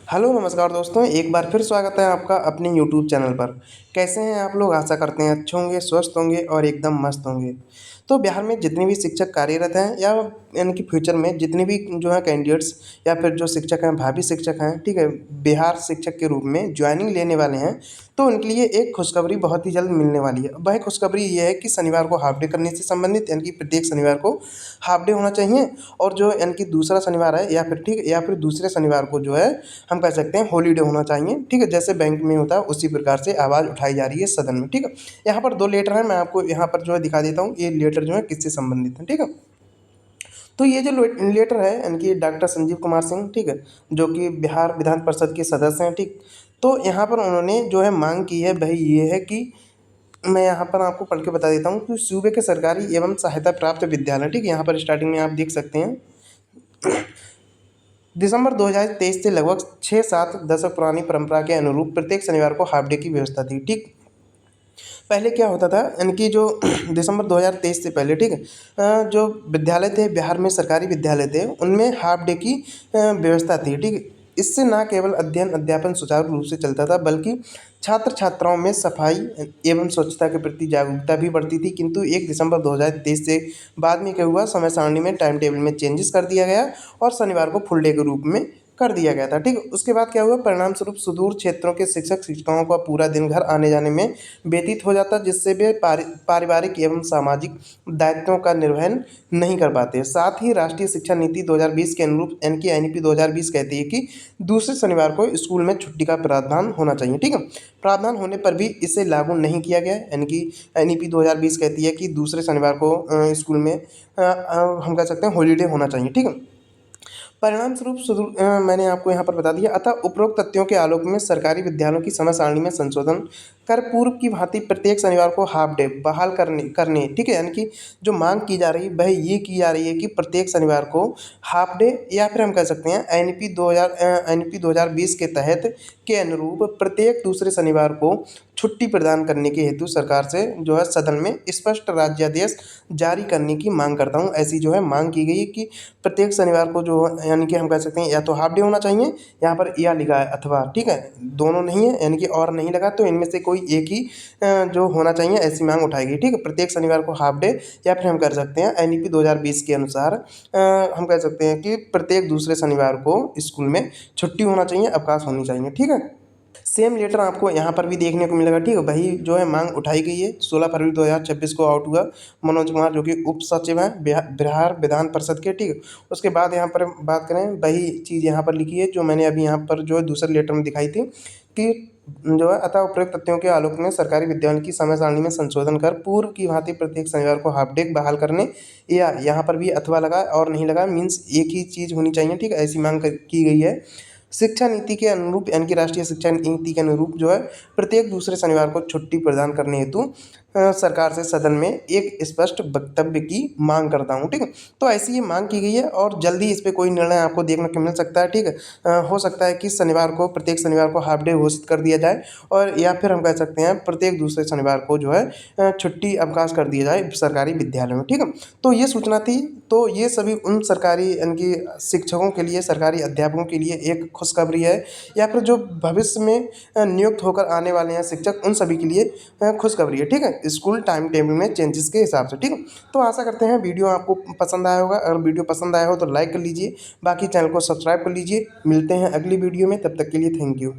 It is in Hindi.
हेलो नमस्कार दोस्तों, एक बार फिर स्वागत है आपका अपने यूट्यूब चैनल पर। कैसे हैं आप लोग? आशा करते हैं अच्छे होंगे, स्वस्थ होंगे और एकदम मस्त होंगे। तो बिहार में जितने भी शिक्षक कार्यरत हैं या यानी कि फ्यूचर में जितने भी जो है कैंडिडेट्स या फिर जो शिक्षक हैं, भावी शिक्षक हैं, ठीक है, बिहार शिक्षक के रूप में ज्वाइनिंग लेने वाले हैं, तो उनके लिए एक खुशखबरी बहुत ही जल्द मिलने वाली है। वह खुशखबरी ये है कि शनिवार को हाफ डे करने से संबंधित यानी कि प्रत्येक शनिवार को हाफ डे होना चाहिए, और जो यानी कि दूसरा शनिवार है या फिर ठीक या फिर दूसरे शनिवार को जो है हम कह सकते हैं हॉलीडे होना चाहिए। ठीक है, जैसे बैंक में होता है उसी प्रकार से आवाज़ उठाई जा रही है सदन में। ठीक है, यहाँ पर 2 लेटर हैं, मैं आपको यहाँ पर जो है दिखा देता हूँ, ये लेटर जो है किससे संबंधित है। ठीक है, तो ये जो लेटर है यानी कि डॉक्टर संजीव कुमार सिंह, ठीक है, जो कि बिहार विधान परिषद के सदस्य हैं। ठीक, तो यहाँ पर उन्होंने जो है मांग की है वह ये है कि मैं यहाँ पर आपको पढ़ के बता देता हूँ कि सूबे के सरकारी एवं सहायता प्राप्त विद्यालय, ठीक है, यहाँ पर स्टार्टिंग में आप देख सकते हैं, दिसंबर 2023 से लगभग 6-7 दशक पुरानी परंपरा के अनुरूप प्रत्येक शनिवार को हाफ डे की व्यवस्था थी। ठीक, पहले क्या होता था यानी कि जो दिसंबर 2023 से पहले, ठीक है, जो विद्यालय थे बिहार में, सरकारी विद्यालय थे, उनमें हाफ डे की व्यवस्था थी। ठीक है, इससे न केवल अध्ययन अध्यापन सुचारू रूप से चलता था, बल्कि छात्र छात्राओं में सफाई एवं स्वच्छता के प्रति जागरूकता भी बढ़ती थी। किंतु 1 दिसंबर 2023 से बाद में क्या हुआ, समय सारणी में टाइम टेबल में चेंजेस कर दिया गया और शनिवार को फुल डे के रूप में कर दिया गया था। ठीक है, उसके बाद क्या हुआ, परिणाम स्वरूप सुदूर क्षेत्रों के शिक्षक शिक्षिकाओं का पूरा दिन घर आने जाने में व्यतीत हो जाता, जिससे वे पारिवारिक एवं सामाजिक दायित्वों का निर्वहन नहीं कर पाते। साथ ही राष्ट्रीय शिक्षा नीति 2020 के अनुरूप यानी कि एनईपी 2020 कहती है कि दूसरे शनिवार को स्कूल में छुट्टी का प्रावधान होना चाहिए। ठीक है, प्रावधान होने पर भी इसे लागू नहीं किया गया, यानी कि एनईपी 2020 कहती है कि दूसरे शनिवार को स्कूल में हम कह सकते हैं हॉलीडे होना चाहिए। ठीक है, परिणाम स्वरूप मैंने आपको यहाँ पर बता दिया। अतः उपरोक्त तथ्यों के आलोक में सरकारी विद्यालयों की समय सारणी में संशोधन कर पूर्व की भांति प्रत्येक शनिवार को हाफ डे बहाल करने ठीक है, यानी कि जो मांग की जा रही है वह ये की जा रही है कि प्रत्येक शनिवार को हाफ डे या फिर हम कह सकते हैं एनईपी 2020 के तहत के अनुरूप प्रत्येक दूसरे शनिवार को छुट्टी प्रदान करने के हेतु सरकार से जो है सदन में स्पष्ट राज्यादेश जारी करने की मांग करता हूँ। ऐसी जो है मांग की गई है कि प्रत्येक शनिवार को जो यानी कि हम कह सकते हैं या तो हाफ डे होना चाहिए, यहाँ पर या लिखा है अथवा, ठीक है, दोनों नहीं है यानी कि और नहीं लगा, तो इनमें से कोई एक ही जो होना चाहिए, ऐसी मांग उठाई गई। ठीक है, प्रत्येक शनिवार को हाफ डे या फिर हम कर सकते हैं एनईपी 2020 के अनुसार हम कह सकते हैं कि प्रत्येक दूसरे शनिवार को स्कूल में छुट्टी होना चाहिए, अवकाश होनी चाहिए। ठीक है, सेम लेटर आपको यहाँ पर भी देखने को मिलेगा। ठीक है, वही जो है मांग उठाई गई है। 16 फरवरी 2026 को आउट हुआ मनोज कुमार, जो कि उप सचिव हैं बिहार विधान परिषद के। ठीक है, उसके बाद यहाँ पर बात करें, वही चीज़ यहाँ पर लिखी है जो मैंने अभी यहाँ पर जो है दूसरे लेटर में दिखाई थी कि जो है अतः उपरोक्त तथ्यों के आलोक में सरकारी विद्यालयों की समय सारणी में संशोधन कर पूर्व की भांति प्रत्येक शनिवार को हाफ डे बहाल करने, या यहाँ पर भी अथवा लगा और नहीं लगा, मीन्स एक ही चीज़ होनी चाहिए। ठीक है, ऐसी मांग की गई है। शिक्षा नीति के अनुरूप यानी कि राष्ट्रीय शिक्षा नीति के अनुरूप जो है प्रत्येक दूसरे शनिवार को छुट्टी प्रदान करने हेतु सरकार से सदन में एक स्पष्ट वक्तव्य की मांग करता हूँ। ठीक है, तो ऐसी ये मांग की गई है और जल्दी इस पे कोई निर्णय आपको देखने को मिल सकता है। ठीक है, हो सकता है कि शनिवार को प्रत्येक शनिवार को हाफ डे घोषित कर दिया जाए, और या फिर हम कह सकते हैं प्रत्येक दूसरे शनिवार को जो है छुट्टी अवकाश कर दिया जाए सरकारी विद्यालयों में। ठीक है, तो ये सूचना थी। तो ये सभी उन सरकारी यानी कि शिक्षकों के लिए, सरकारी अध्यापकों के लिए एक खुशखबरी है, या फिर जो भविष्य में नियुक्त होकर आने वाले हैं शिक्षक, उन सभी के लिए खुशखबरी है। ठीक है, स्कूल टाइम टेबल में चेंजेस के हिसाब से। ठीक है, तो आशा करते हैं वीडियो आपको पसंद आया होगा। अगर वीडियो पसंद आया हो तो लाइक कर लीजिए, बाकी चैनल को सब्सक्राइब कर लीजिए। मिलते हैं अगली वीडियो में, तब तक के लिए थैंक यू।